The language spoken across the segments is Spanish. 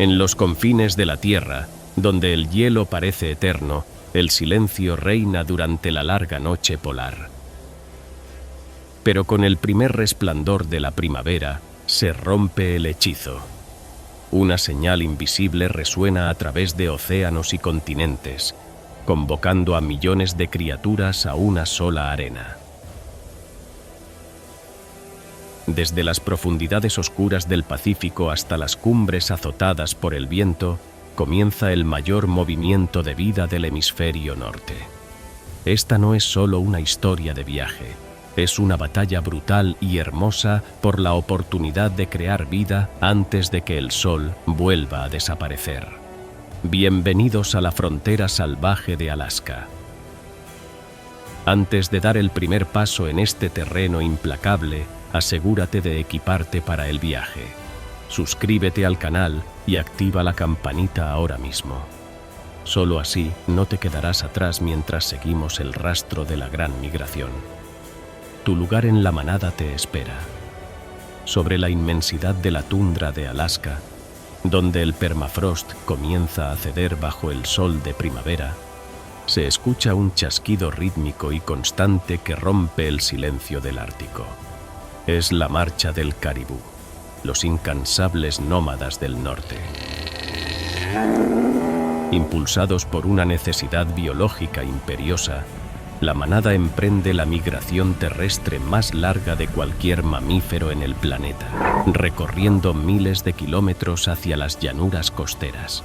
En los confines de la tierra, donde el hielo parece eterno, el silencio reina durante la larga noche polar. Pero con el primer resplandor de la primavera, se rompe el hechizo. Una señal invisible resuena a través de océanos y continentes, convocando a millones de criaturas a una sola arena. Desde las profundidades oscuras del Pacífico hasta las cumbres azotadas por el viento, comienza el mayor movimiento de vida del hemisferio norte. Esta no es solo una historia de viaje, es una batalla brutal y hermosa por la oportunidad de crear vida antes de que el sol vuelva a desaparecer. Bienvenidos a la frontera salvaje de Alaska. Antes de dar el primer paso en este terreno implacable, asegúrate de equiparte para el viaje. Suscríbete al canal y activa la campanita ahora mismo. Solo así no te quedarás atrás mientras seguimos el rastro de la gran migración. Tu lugar en la manada te espera. Sobre la inmensidad de la tundra de Alaska, donde el permafrost comienza a ceder bajo el sol de primavera, se escucha un chasquido rítmico y constante que rompe el silencio del Ártico. Es la marcha del caribú, los incansables nómadas del norte. Impulsados por una necesidad biológica imperiosa, la manada emprende la migración terrestre más larga de cualquier mamífero en el planeta, recorriendo miles de kilómetros hacia las llanuras costeras.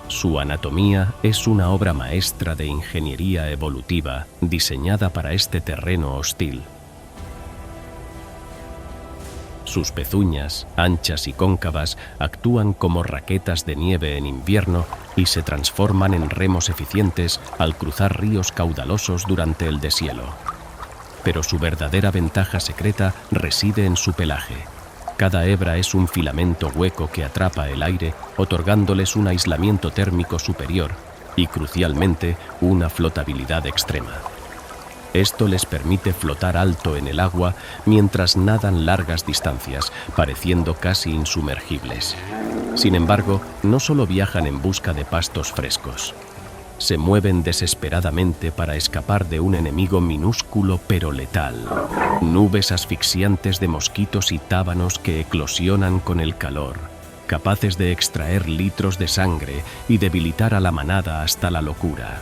Su anatomía es una obra maestra de ingeniería evolutiva diseñada para este terreno hostil. Sus pezuñas, anchas y cóncavas, actúan como raquetas de nieve en invierno y se transforman en remos eficientes al cruzar ríos caudalosos durante el deshielo. Pero su verdadera ventaja secreta reside en su pelaje. Cada hebra es un filamento hueco que atrapa el aire, otorgándoles un aislamiento térmico superior y, crucialmente, una flotabilidad extrema. Esto les permite flotar alto en el agua mientras nadan largas distancias, pareciendo casi insumergibles. Sin embargo, no solo viajan en busca de pastos frescos. Se mueven desesperadamente para escapar de un enemigo minúsculo pero letal. Nubes asfixiantes de mosquitos y tábanos que eclosionan con el calor, capaces de extraer litros de sangre y debilitar a la manada hasta la locura.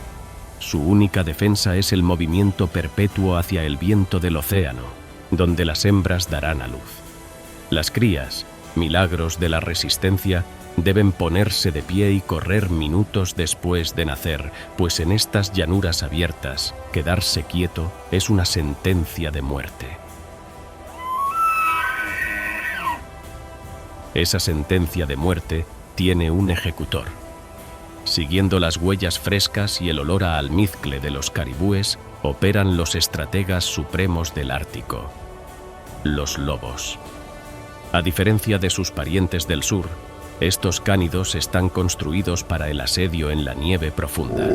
Su única defensa es el movimiento perpetuo hacia el viento del océano, donde las hembras darán a luz. Las crías, milagros de la resistencia, deben ponerse de pie y correr minutos después de nacer, pues en estas llanuras abiertas, quedarse quieto es una sentencia de muerte. Esa sentencia de muerte tiene un ejecutor. Siguiendo las huellas frescas y el olor a almizcle de los caribúes, operan los estrategas supremos del Ártico, los lobos. A diferencia de sus parientes del sur, estos cánidos están construidos para el asedio en la nieve profunda.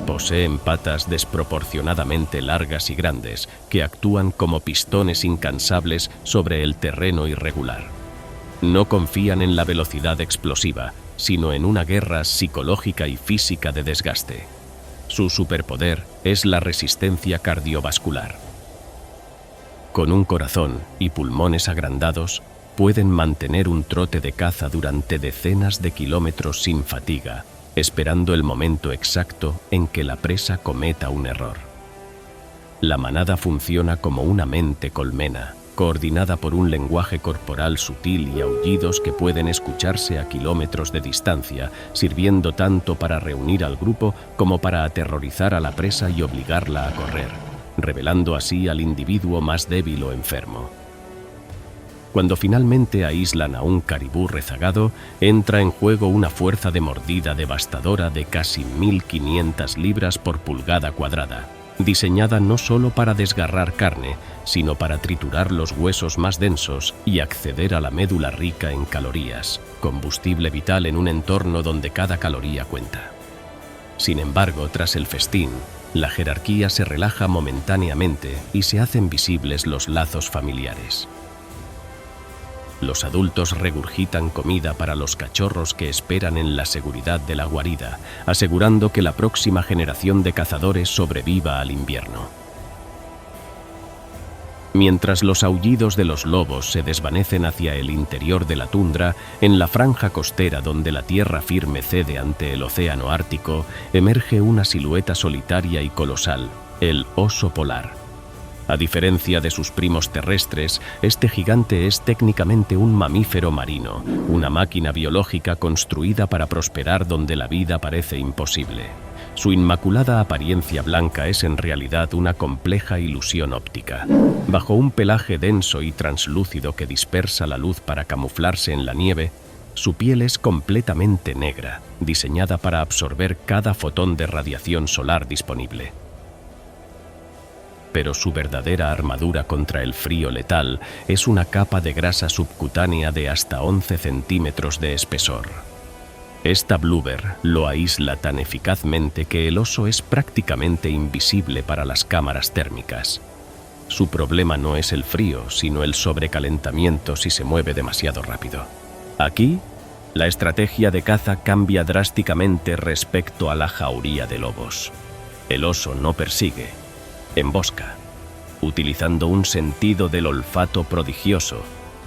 Poseen patas desproporcionadamente largas y grandes que actúan como pistones incansables sobre el terreno irregular. No confían en la velocidad explosiva, sino en una guerra psicológica y física de desgaste. Su superpoder es la resistencia cardiovascular. Con un corazón y pulmones agrandados, pueden mantener un trote de caza durante decenas de kilómetros sin fatiga, esperando el momento exacto en que la presa cometa un error. La manada funciona como una mente colmena, coordinada por un lenguaje corporal sutil y aullidos que pueden escucharse a kilómetros de distancia, sirviendo tanto para reunir al grupo como para aterrorizar a la presa y obligarla a correr, revelando así al individuo más débil o enfermo. Cuando finalmente aíslan a un caribú rezagado, entra en juego una fuerza de mordida devastadora de casi 1.500 libras por pulgada cuadrada, diseñada no solo para desgarrar carne, sino para triturar los huesos más densos y acceder a la médula rica en calorías, combustible vital en un entorno donde cada caloría cuenta. Sin embargo, tras el festín, la jerarquía se relaja momentáneamente y se hacen visibles los lazos familiares. Los adultos regurgitan comida para los cachorros que esperan en la seguridad de la guarida, asegurando que la próxima generación de cazadores sobreviva al invierno. Mientras los aullidos de los lobos se desvanecen hacia el interior de la tundra, en la franja costera donde la tierra firme cede ante el océano Ártico, emerge una silueta solitaria y colosal, el oso polar. A diferencia de sus primos terrestres, este gigante es técnicamente un mamífero marino, una máquina biológica construida para prosperar donde la vida parece imposible. Su inmaculada apariencia blanca es en realidad una compleja ilusión óptica. Bajo un pelaje denso y translúcido que dispersa la luz para camuflarse en la nieve, su piel es completamente negra, diseñada para absorber cada fotón de radiación solar disponible. Pero su verdadera armadura contra el frío letal es una capa de grasa subcutánea de hasta 11 centímetros de espesor. Esta blubber lo aísla tan eficazmente que el oso es prácticamente invisible para las cámaras térmicas. Su problema no es el frío, sino el sobrecalentamiento si se mueve demasiado rápido. Aquí, la estrategia de caza cambia drásticamente respecto a la jauría de lobos. El oso no persigue, embosca, utilizando un sentido del olfato prodigioso,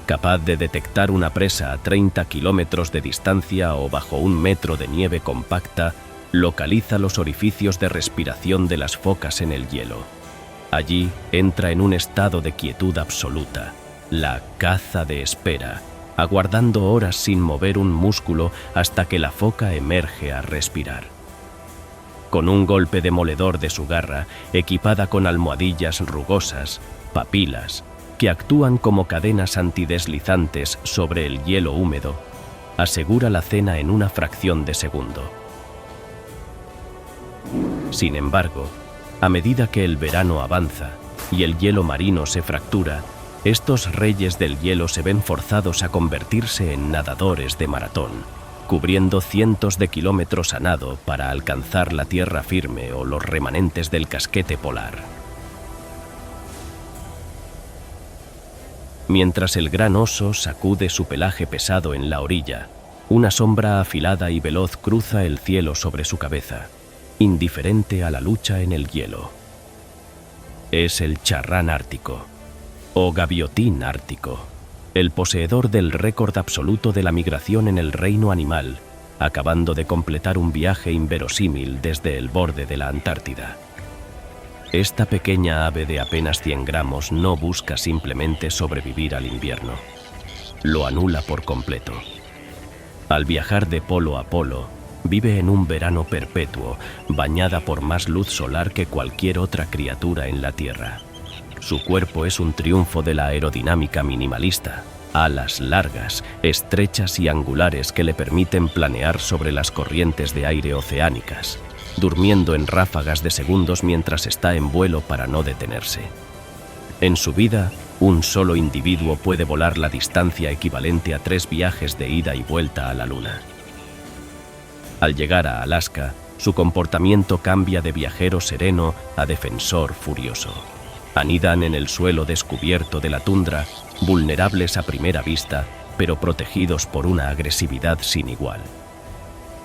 capaz de detectar una presa a 30 kilómetros de distancia o bajo 1 metro de nieve compacta, localiza los orificios de respiración de las focas en el hielo. Allí entra en un estado de quietud absoluta, la caza de espera, aguardando horas sin mover un músculo hasta que la foca emerge a respirar. Con un golpe demoledor de su garra, equipada con almohadillas rugosas, papilas, que actúan como cadenas antideslizantes sobre el hielo húmedo, asegura la cena en una fracción de segundo. Sin embargo, a medida que el verano avanza y el hielo marino se fractura, estos reyes del hielo se ven forzados a convertirse en nadadores de maratón, cubriendo cientos de kilómetros a nado para alcanzar la tierra firme o los remanentes del casquete polar. Mientras el gran oso sacude su pelaje pesado en la orilla, una sombra afilada y veloz cruza el cielo sobre su cabeza, indiferente a la lucha en el hielo. Es el charrán ártico, o gaviotín ártico, el poseedor del récord absoluto de la migración en el reino animal, acabando de completar un viaje inverosímil desde el borde de la Antártida. Esta pequeña ave de apenas 100 gramos no busca simplemente sobrevivir al invierno. Lo anula por completo. Al viajar de polo a polo, vive en un verano perpetuo, bañada por más luz solar que cualquier otra criatura en la Tierra. Su cuerpo es un triunfo de la aerodinámica minimalista, alas largas, estrechas y angulares que le permiten planear sobre las corrientes de aire oceánicas, durmiendo en ráfagas de segundos mientras está en vuelo para no detenerse. En su vida, un solo individuo puede volar la distancia equivalente a 3 viajes de ida y vuelta a la Luna. Al llegar a Alaska, su comportamiento cambia de viajero sereno a defensor furioso. Anidan en el suelo descubierto de la tundra, vulnerables a primera vista, pero protegidos por una agresividad sin igual.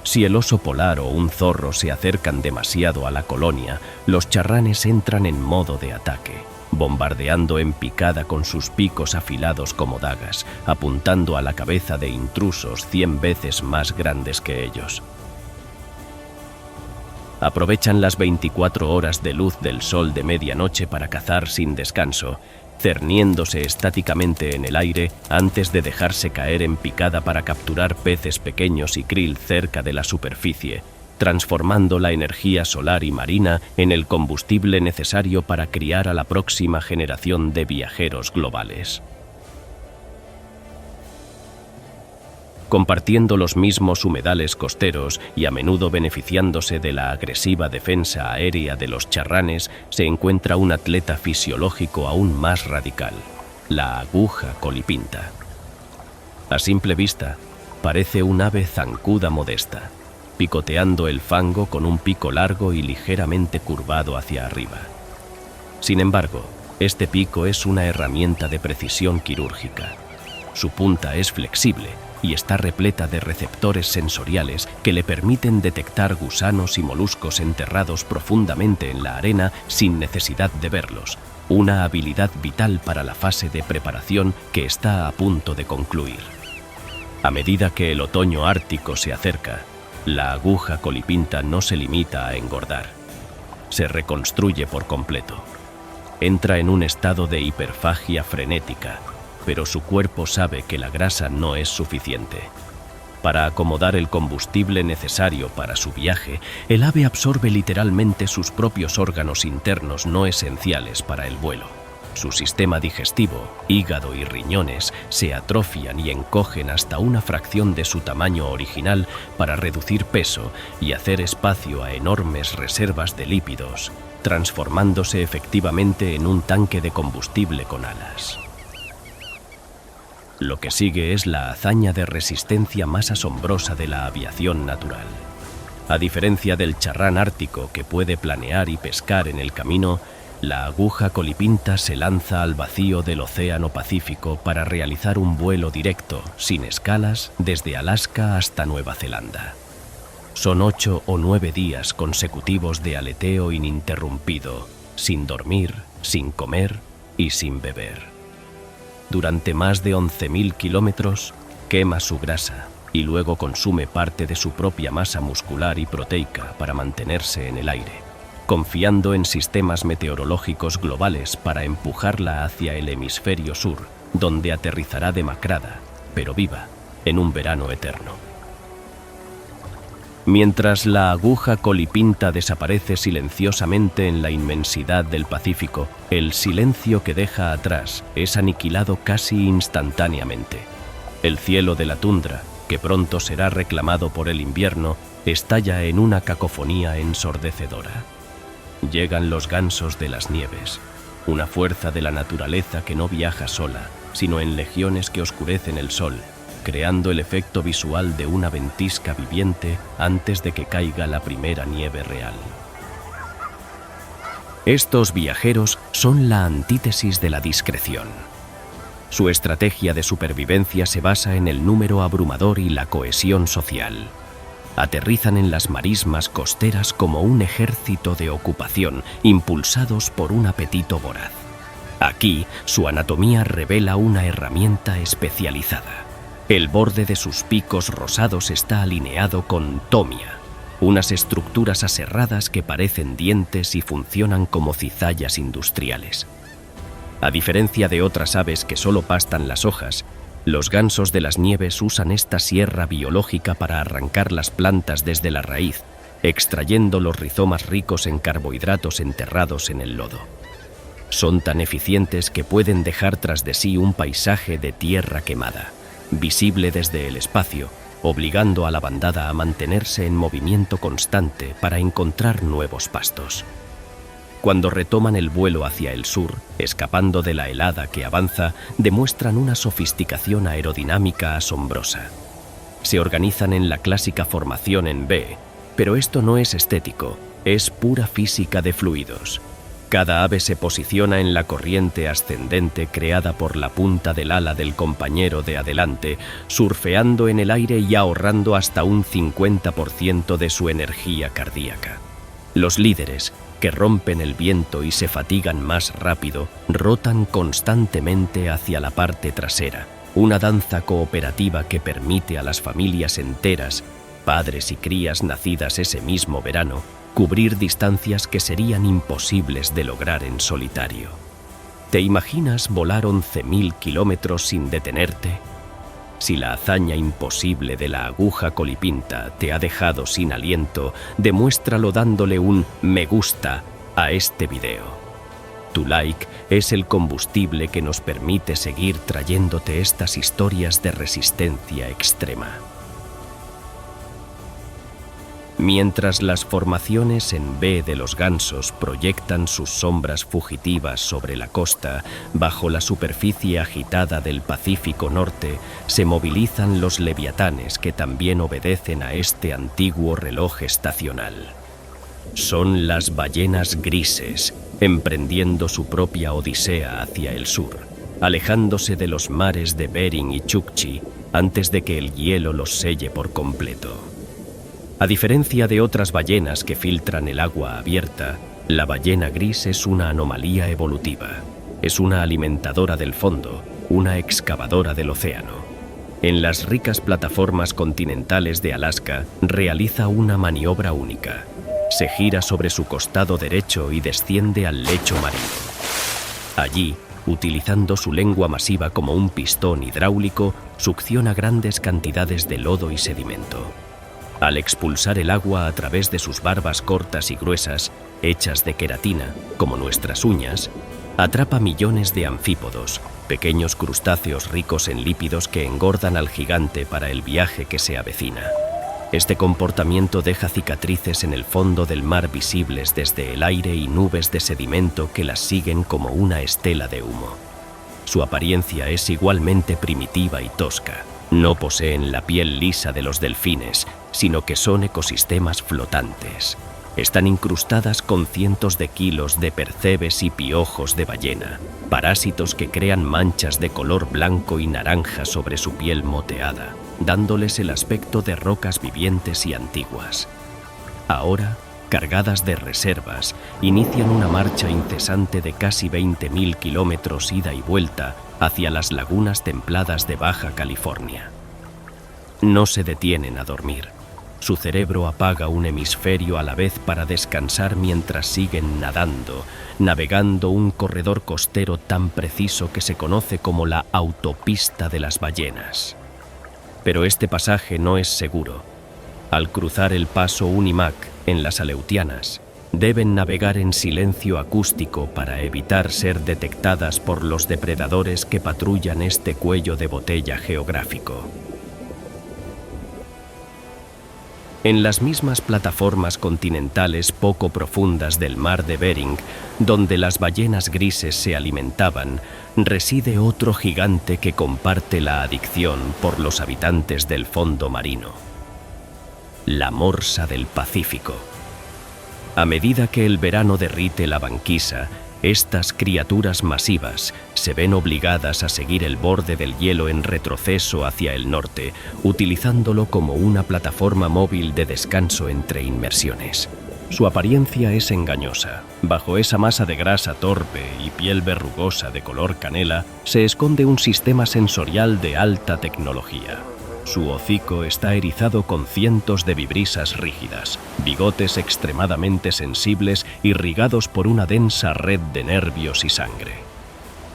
Si el oso polar o un zorro se acercan demasiado a la colonia, los charranes entran en modo de ataque, bombardeando en picada con sus picos afilados como dagas, apuntando a la cabeza de intrusos 100 veces más grandes que ellos. Aprovechan las 24 horas de luz del sol de medianoche para cazar sin descanso, cerniéndose estáticamente en el aire antes de dejarse caer en picada para capturar peces pequeños y krill cerca de la superficie, transformando la energía solar y marina en el combustible necesario para criar a la próxima generación de viajeros globales. Compartiendo los mismos humedales costeros y a menudo beneficiándose de la agresiva defensa aérea de los charranes, se encuentra un atleta fisiológico aún más radical, la aguja colipinta. A simple vista, parece un ave zancuda modesta, picoteando el fango con un pico largo y ligeramente curvado hacia arriba. Sin embargo, este pico es una herramienta de precisión quirúrgica. Su punta es flexible y está repleta de receptores sensoriales que le permiten detectar gusanos y moluscos enterrados profundamente en la arena sin necesidad de verlos, una habilidad vital para la fase de preparación que está a punto de concluir. A medida que el otoño ártico se acerca, la aguja colipinta no se limita a engordar. Se reconstruye por completo. Entra en un estado de hiperfagia frenética, pero su cuerpo sabe que la grasa no es suficiente. Para acomodar el combustible necesario para su viaje, el ave absorbe literalmente sus propios órganos internos no esenciales para el vuelo. Su sistema digestivo, hígado y riñones se atrofian y encogen hasta una fracción de su tamaño original para reducir peso y hacer espacio a enormes reservas de lípidos, transformándose efectivamente en un tanque de combustible con alas. Lo que sigue es la hazaña de resistencia más asombrosa de la aviación natural. A diferencia del charrán ártico que puede planear y pescar en el camino, la aguja colipinta se lanza al vacío del Océano Pacífico para realizar un vuelo directo, sin escalas, desde Alaska hasta Nueva Zelanda. Son 8 o 9 días consecutivos de aleteo ininterrumpido, sin dormir, sin comer y sin beber. Durante más de 11.000 kilómetros, quema su grasa y luego consume parte de su propia masa muscular y proteica para mantenerse en el aire, confiando en sistemas meteorológicos globales para empujarla hacia el hemisferio sur, donde aterrizará demacrada, pero viva, en un verano eterno. Mientras la aguja colipinta desaparece silenciosamente en la inmensidad del Pacífico, el silencio que deja atrás es aniquilado casi instantáneamente. El cielo de la tundra, que pronto será reclamado por el invierno, estalla en una cacofonía ensordecedora. Llegan los gansos de las nieves, una fuerza de la naturaleza que no viaja sola, sino en legiones que oscurecen el sol, creando el efecto visual de una ventisca viviente antes de que caiga la primera nieve real. Estos viajeros son la antítesis de la discreción. Su estrategia de supervivencia se basa en el número abrumador y la cohesión social. Aterrizan en las marismas costeras como un ejército de ocupación, impulsados por un apetito voraz. Aquí, su anatomía revela una herramienta especializada. El borde de sus picos rosados está alineado con tomia, unas estructuras aserradas que parecen dientes y funcionan como cizallas industriales. A diferencia de otras aves que solo pastan las hojas, los gansos de las nieves usan esta sierra biológica para arrancar las plantas desde la raíz, extrayendo los rizomas ricos en carbohidratos enterrados en el lodo. Son tan eficientes que pueden dejar tras de sí un paisaje de tierra quemada, visible desde el espacio, obligando a la bandada a mantenerse en movimiento constante para encontrar nuevos pastos. Cuando retoman el vuelo hacia el sur, escapando de la helada que avanza, demuestran una sofisticación aerodinámica asombrosa. Se organizan en la clásica formación en V, pero esto no es estético, es pura física de fluidos. Cada ave se posiciona en la corriente ascendente creada por la punta del ala del compañero de adelante, surfeando en el aire y ahorrando hasta un 50% de su energía cardíaca. Los líderes, que rompen el viento y se fatigan más rápido, rotan constantemente hacia la parte trasera, una danza cooperativa que permite a las familias enteras, padres y crías nacidas ese mismo verano, cubrir distancias que serían imposibles de lograr en solitario. ¿Te imaginas volar 11.000 kilómetros sin detenerte? Si la hazaña imposible de la aguja colipinta te ha dejado sin aliento, demuéstralo dándole un me gusta a este video. Tu like es el combustible que nos permite seguir trayéndote estas historias de resistencia extrema. Mientras las formaciones en V de los gansos proyectan sus sombras fugitivas sobre la costa, bajo la superficie agitada del Pacífico Norte, se movilizan los leviatanes que también obedecen a este antiguo reloj estacional. Son las ballenas grises, emprendiendo su propia odisea hacia el sur, alejándose de los mares de Bering y Chukchi antes de que el hielo los selle por completo. A diferencia de otras ballenas que filtran el agua abierta, la ballena gris es una anomalía evolutiva. Es una alimentadora del fondo, una excavadora del océano. En las ricas plataformas continentales de Alaska realiza una maniobra única. Se gira sobre su costado derecho y desciende al lecho marino. Allí, utilizando su lengua masiva como un pistón hidráulico, succiona grandes cantidades de lodo y sedimento. Al expulsar el agua a través de sus barbas cortas y gruesas, hechas de queratina, como nuestras uñas, atrapa millones de anfípodos, pequeños crustáceos ricos en lípidos que engordan al gigante para el viaje que se avecina. Este comportamiento deja cicatrices en el fondo del mar visibles desde el aire y nubes de sedimento que las siguen como una estela de humo. Su apariencia es igualmente primitiva y tosca. No poseen la piel lisa de los delfines, sino que son ecosistemas flotantes. Están incrustadas con cientos de kilos de percebes y piojos de ballena, parásitos que crean manchas de color blanco y naranja sobre su piel moteada, dándoles el aspecto de rocas vivientes y antiguas. Ahora, cargadas de reservas, inician una marcha incesante de casi 20.000 kilómetros ida y vuelta hacia las lagunas templadas de Baja California. No se detienen a dormir. Su cerebro apaga un hemisferio a la vez para descansar mientras siguen nadando, navegando un corredor costero tan preciso que se conoce como la autopista de las ballenas. Pero este pasaje no es seguro. Al cruzar el paso Unimac en las Aleutianas, deben navegar en silencio acústico para evitar ser detectadas por los depredadores que patrullan este cuello de botella geográfico. En las mismas plataformas continentales poco profundas del mar de Bering, donde las ballenas grises se alimentaban, reside otro gigante que comparte la adicción por los habitantes del fondo marino: la morsa del Pacífico. A medida que el verano derrite la banquisa, estas criaturas masivas se ven obligadas a seguir el borde del hielo en retroceso hacia el norte, utilizándolo como una plataforma móvil de descanso entre inmersiones. Su apariencia es engañosa. Bajo esa masa de grasa torpe y piel verrugosa de color canela se esconde un sistema sensorial de alta tecnología. Su hocico está erizado con cientos de vibrisas rígidas, bigotes extremadamente sensibles irrigados por una densa red de nervios y sangre.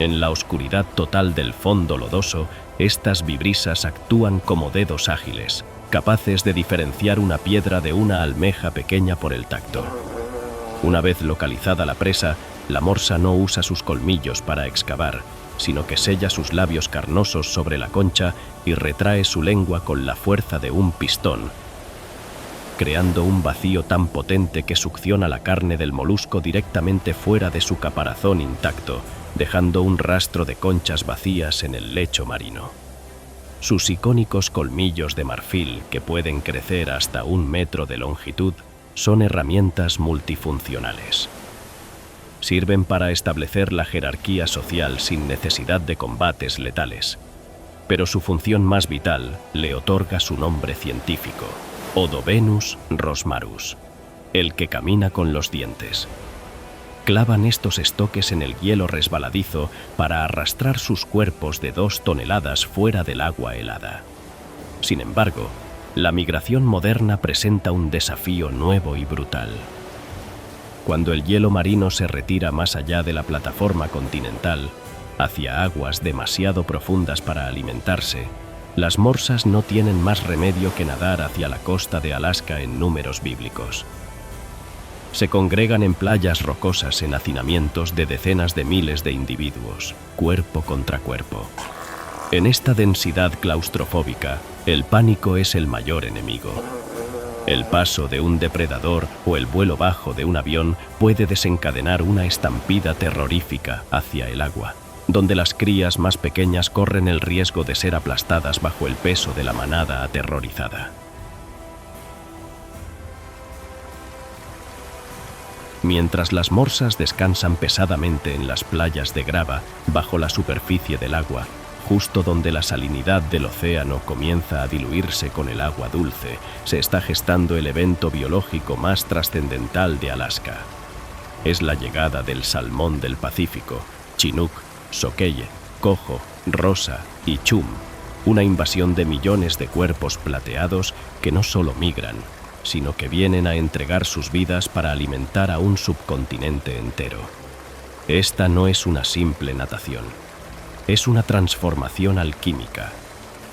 En la oscuridad total del fondo lodoso, estas vibrisas actúan como dedos ágiles, capaces de diferenciar una piedra de una almeja pequeña por el tacto. Una vez localizada la presa, la morsa no usa sus colmillos para excavar, sino que sella sus labios carnosos sobre la concha y retrae su lengua con la fuerza de un pistón, creando un vacío tan potente que succiona la carne del molusco directamente fuera de su caparazón intacto, dejando un rastro de conchas vacías en el lecho marino. Sus icónicos colmillos de marfil, que pueden crecer hasta 1 metro de longitud, son herramientas multifuncionales. Sirven para establecer la jerarquía social sin necesidad de combates letales. Pero su función más vital le otorga su nombre científico: Odobenus rosmarus, el que camina con los dientes. Clavan estos estoques en el hielo resbaladizo para arrastrar sus cuerpos de 2 toneladas fuera del agua helada. Sin embargo, la migración moderna presenta un desafío nuevo y brutal. Cuando el hielo marino se retira más allá de la plataforma continental, hacia aguas demasiado profundas para alimentarse, las morsas no tienen más remedio que nadar hacia la costa de Alaska en números bíblicos. Se congregan en playas rocosas en hacinamientos de decenas de miles de individuos, cuerpo contra cuerpo. En esta densidad claustrofóbica, el pánico es el mayor enemigo. El paso de un depredador o el vuelo bajo de un avión puede desencadenar una estampida terrorífica hacia el agua, donde las crías más pequeñas corren el riesgo de ser aplastadas bajo el peso de la manada aterrorizada. Mientras las morsas descansan pesadamente en las playas de grava bajo la superficie del agua, justo donde la salinidad del océano comienza a diluirse con el agua dulce, se está gestando el evento biológico más trascendental de Alaska. Es la llegada del salmón del Pacífico, chinook, soqueye, coho, rosa y chum, una invasión de millones de cuerpos plateados que no solo migran, sino que vienen a entregar sus vidas para alimentar a un subcontinente entero. Esta no es una simple natación, es una transformación alquímica.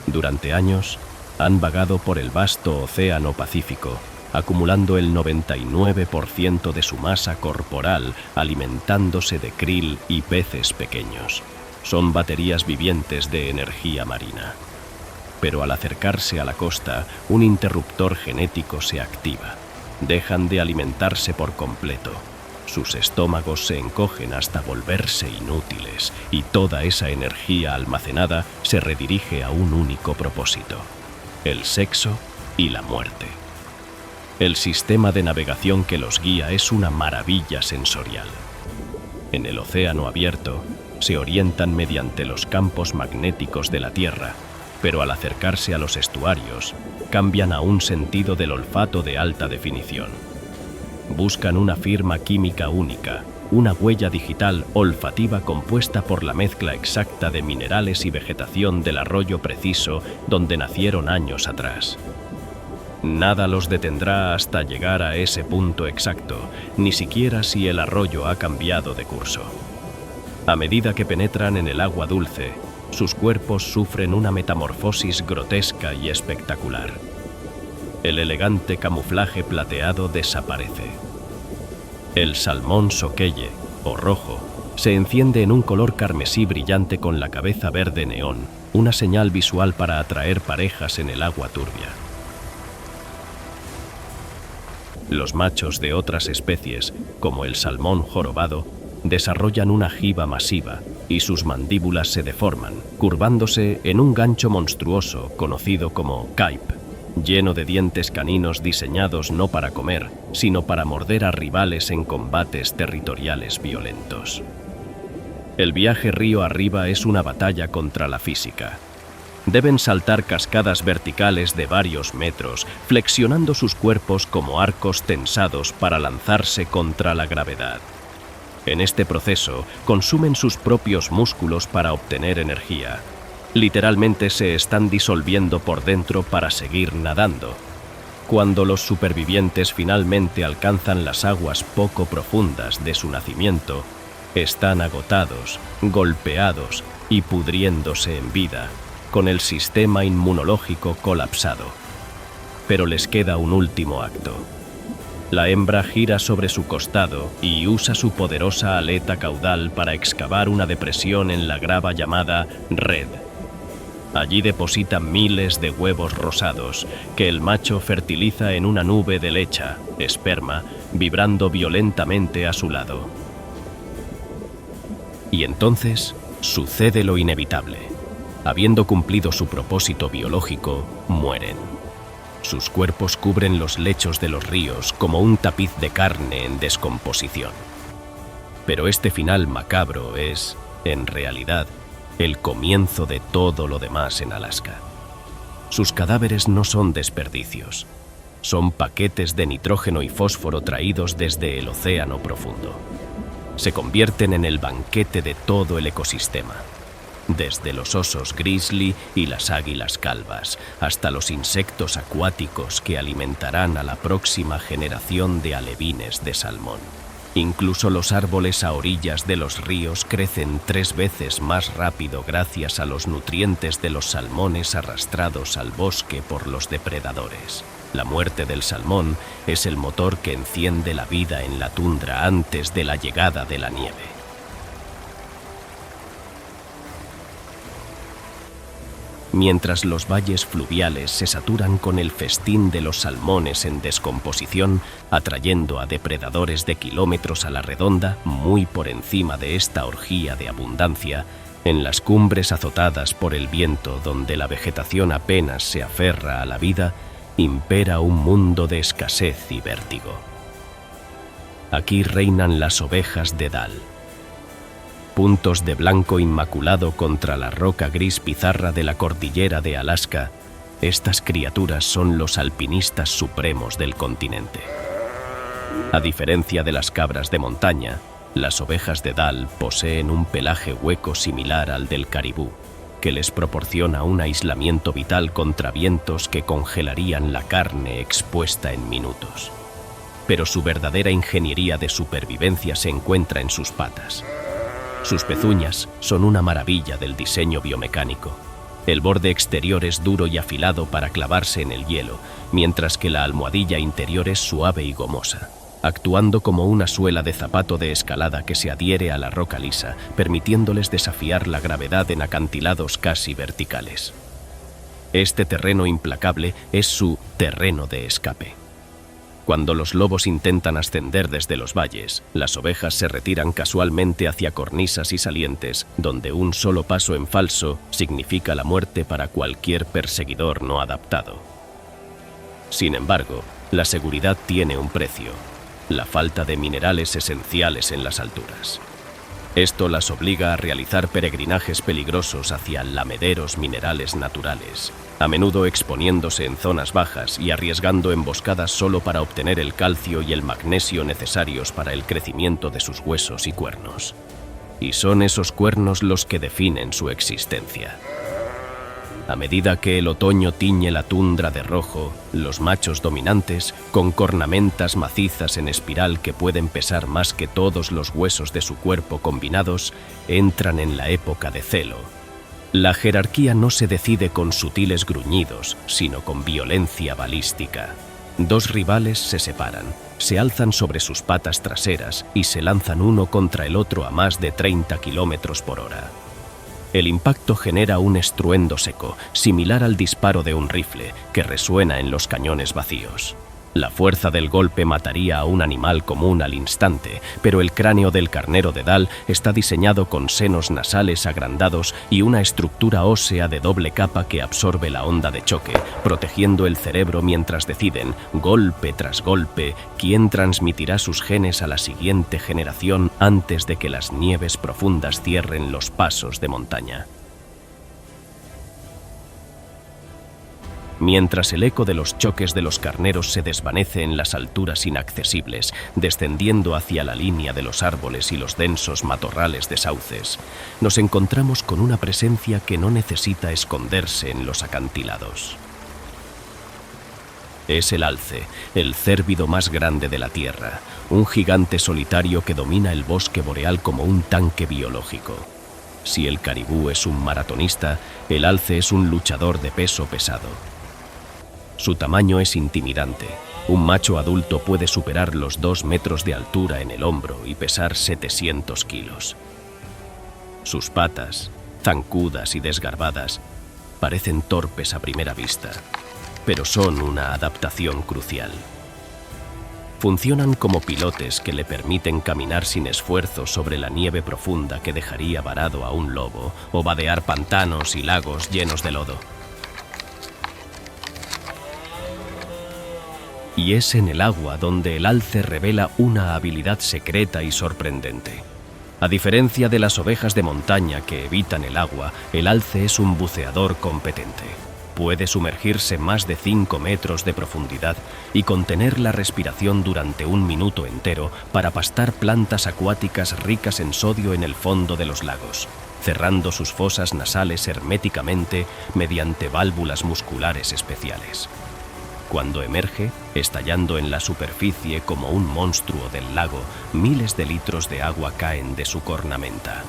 Durante años han vagado por el vasto océano Pacífico, acumulando el 99% de su masa corporal, alimentándose de krill y peces pequeños. Son baterías vivientes de energía marina. Pero al acercarse a la costa, un interruptor genético se activa. Dejan de alimentarse por completo. Sus estómagos se encogen hasta volverse inútiles y toda esa energía almacenada se redirige a un único propósito: el sexo y la muerte. El sistema de navegación que los guía es una maravilla sensorial. En el océano abierto, se orientan mediante los campos magnéticos de la Tierra, pero al acercarse a los estuarios, cambian a un sentido del olfato de alta definición. Buscan una firma química única, una huella digital olfativa compuesta por la mezcla exacta de minerales y vegetación del arroyo preciso donde nacieron años atrás. Nada los detendrá hasta llegar a ese punto exacto, ni siquiera si el arroyo ha cambiado de curso. A medida que penetran en el agua dulce, sus cuerpos sufren una metamorfosis grotesca y espectacular. El elegante camuflaje plateado desaparece. El salmón soqueye, o rojo, se enciende en un color carmesí brillante con la cabeza verde neón, una señal visual para atraer parejas en el agua turbia. Los machos de otras especies, como el salmón jorobado, desarrollan una jiba masiva y sus mandíbulas se deforman, curvándose en un gancho monstruoso conocido como caip, lleno de dientes caninos diseñados no para comer, sino para morder a rivales en combates territoriales violentos. El viaje río arriba es una batalla contra la física. Deben saltar cascadas verticales de varios metros, flexionando sus cuerpos como arcos tensados para lanzarse contra la gravedad. En este proceso, consumen sus propios músculos para obtener energía. Literalmente se están disolviendo por dentro para seguir nadando. Cuando los supervivientes finalmente alcanzan las aguas poco profundas de su nacimiento, están agotados, golpeados y pudriéndose en vida, con el sistema inmunológico colapsado. Pero les queda un último acto. La hembra gira sobre su costado y usa su poderosa aleta caudal para excavar una depresión en la grava llamada red. Allí deposita miles de huevos rosados, que el macho fertiliza en una nube de leche, esperma, vibrando violentamente a su lado. Y entonces sucede lo inevitable. Habiendo cumplido su propósito biológico, mueren. Sus cuerpos cubren los lechos de los ríos como un tapiz de carne en descomposición. Pero este final macabro es, en realidad, el comienzo de todo lo demás en Alaska. Sus cadáveres no son desperdicios, son paquetes de nitrógeno y fósforo traídos desde el océano profundo. Se convierten en el banquete de todo el ecosistema. Desde los osos grizzly y las águilas calvas, hasta los insectos acuáticos que alimentarán a la próxima generación de alevines de salmón. Incluso los árboles a orillas de los ríos crecen 3 veces más rápido gracias a los nutrientes de los salmones arrastrados al bosque por los depredadores. La muerte del salmón es el motor que enciende la vida en la tundra antes de la llegada de la nieve. Mientras los valles fluviales se saturan con el festín de los salmones en descomposición, atrayendo a depredadores de kilómetros a la redonda, muy por encima de esta orgía de abundancia, en las cumbres azotadas por el viento donde la vegetación apenas se aferra a la vida, impera un mundo de escasez y vértigo. Aquí reinan las ovejas de Dal. Puntos de blanco inmaculado contra la roca gris pizarra de la cordillera de Alaska, estas criaturas son los alpinistas supremos del continente. A diferencia de las cabras de montaña, las ovejas de Dal poseen un pelaje hueco similar al del caribú, que les proporciona un aislamiento vital contra vientos que congelarían la carne expuesta en minutos. Pero su verdadera ingeniería de supervivencia se encuentra en sus patas. Sus pezuñas son una maravilla del diseño biomecánico. El borde exterior es duro y afilado para clavarse en el hielo, mientras que la almohadilla interior es suave y gomosa, actuando como una suela de zapato de escalada que se adhiere a la roca lisa, permitiéndoles desafiar la gravedad en acantilados casi verticales. Este terreno implacable es su terreno de escape. Cuando los lobos intentan ascender desde los valles, las ovejas se retiran casualmente hacia cornisas y salientes, donde un solo paso en falso significa la muerte para cualquier perseguidor no adaptado. Sin embargo, la seguridad tiene un precio: la falta de minerales esenciales en las alturas. Esto las obliga a realizar peregrinajes peligrosos hacia lamederos minerales naturales, a menudo exponiéndose en zonas bajas y arriesgando emboscadas solo para obtener el calcio y el magnesio necesarios para el crecimiento de sus huesos y cuernos. Y son esos cuernos los que definen su existencia. A medida que el otoño tiñe la tundra de rojo, los machos dominantes, con cornamentas macizas en espiral que pueden pesar más que todos los huesos de su cuerpo combinados, entran en la época de celo. La jerarquía no se decide con sutiles gruñidos, sino con violencia balística. Dos rivales se separan, se alzan sobre sus patas traseras y se lanzan uno contra el otro a más de 30 kilómetros por hora. El impacto genera un estruendo seco, similar al disparo de un rifle, que resuena en los cañones vacíos. La fuerza del golpe mataría a un animal común al instante, pero el cráneo del carnero de Dal está diseñado con senos nasales agrandados y una estructura ósea de doble capa que absorbe la onda de choque, protegiendo el cerebro mientras deciden, golpe tras golpe, quién transmitirá sus genes a la siguiente generación antes de que las nieves profundas cierren los pasos de montaña. Mientras el eco de los choques de los carneros se desvanece en las alturas inaccesibles, descendiendo hacia la línea de los árboles y los densos matorrales de sauces, nos encontramos con una presencia que no necesita esconderse en los acantilados. Es el alce, el cérvido más grande de la Tierra, un gigante solitario que domina el bosque boreal como un tanque biológico. Si el caribú es un maratonista, el alce es un luchador de peso pesado. Su tamaño es intimidante. Un macho adulto puede superar los 2 metros de altura en el hombro y pesar 700 kilos. Sus patas, zancudas y desgarbadas, parecen torpes a primera vista, pero son una adaptación crucial. Funcionan como pilotes que le permiten caminar sin esfuerzo sobre la nieve profunda que dejaría varado a un lobo o vadear pantanos y lagos llenos de lodo. Y es en el agua donde el alce revela una habilidad secreta y sorprendente. A diferencia de las ovejas de montaña que evitan el agua, el alce es un buceador competente. Puede sumergirse más de 5 metros de profundidad y contener la respiración durante 1 minuto entero para pastar plantas acuáticas ricas en sodio en el fondo de los lagos, cerrando sus fosas nasales herméticamente mediante válvulas musculares especiales. Cuando emerge, estallando en la superficie como un monstruo del lago, miles de litros de agua caen de su cornamenta.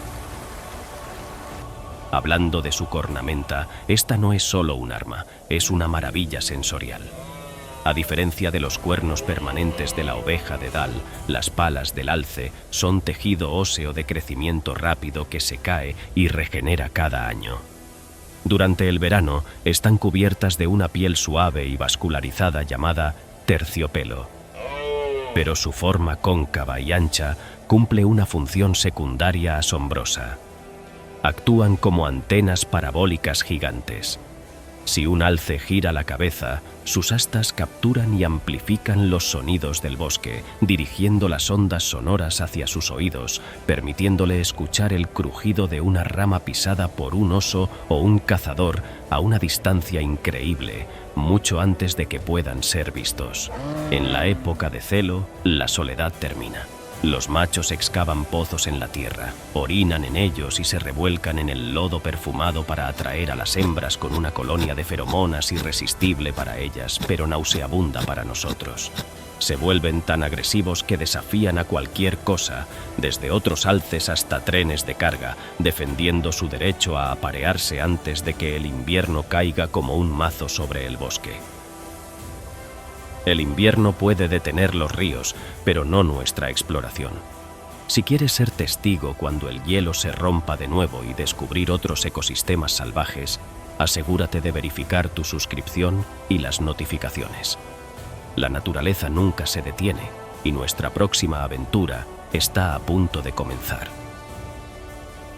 Hablando de su cornamenta, esta no es solo un arma, es una maravilla sensorial. A diferencia de los cuernos permanentes de la oveja de Dal, las palas del alce son tejido óseo de crecimiento rápido que se cae y regenera cada año. Durante el verano están cubiertas de una piel suave y vascularizada llamada terciopelo. Pero su forma cóncava y ancha cumple una función secundaria asombrosa. Actúan como antenas parabólicas gigantes. Si un alce gira la cabeza, sus astas capturan y amplifican los sonidos del bosque, dirigiendo las ondas sonoras hacia sus oídos, permitiéndole escuchar el crujido de una rama pisada por un oso o un cazador a una distancia increíble, mucho antes de que puedan ser vistos. En la época de celo, la soledad termina. Los machos excavan pozos en la tierra, orinan en ellos y se revuelcan en el lodo perfumado para atraer a las hembras con una colonia de feromonas irresistible para ellas, pero nauseabunda para nosotros. Se vuelven tan agresivos que desafían a cualquier cosa, desde otros alces hasta trenes de carga, defendiendo su derecho a aparearse antes de que el invierno caiga como un mazo sobre el bosque. El invierno puede detener los ríos, pero no nuestra exploración. Si quieres ser testigo cuando el hielo se rompa de nuevo y descubrir otros ecosistemas salvajes, asegúrate de verificar tu suscripción y las notificaciones. La naturaleza nunca se detiene y nuestra próxima aventura está a punto de comenzar.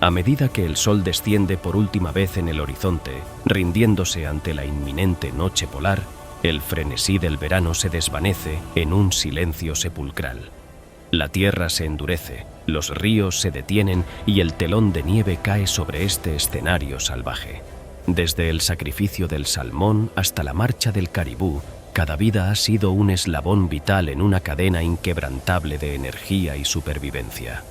A medida que el sol desciende por última vez en el horizonte, rindiéndose ante la inminente noche polar, el frenesí del verano se desvanece en un silencio sepulcral. La tierra se endurece, los ríos se detienen y el telón de nieve cae sobre este escenario salvaje. Desde el sacrificio del salmón hasta la marcha del caribú, cada vida ha sido un eslabón vital en una cadena inquebrantable de energía y supervivencia.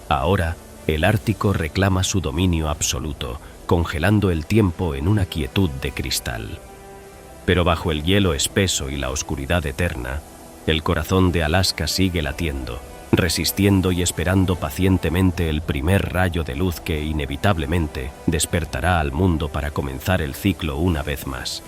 Ahora, el Ártico reclama su dominio absoluto, congelando el tiempo en una quietud de cristal. Pero bajo el hielo espeso y la oscuridad eterna, el corazón de Alaska sigue latiendo, resistiendo y esperando pacientemente el primer rayo de luz que inevitablemente despertará al mundo para comenzar el ciclo una vez más.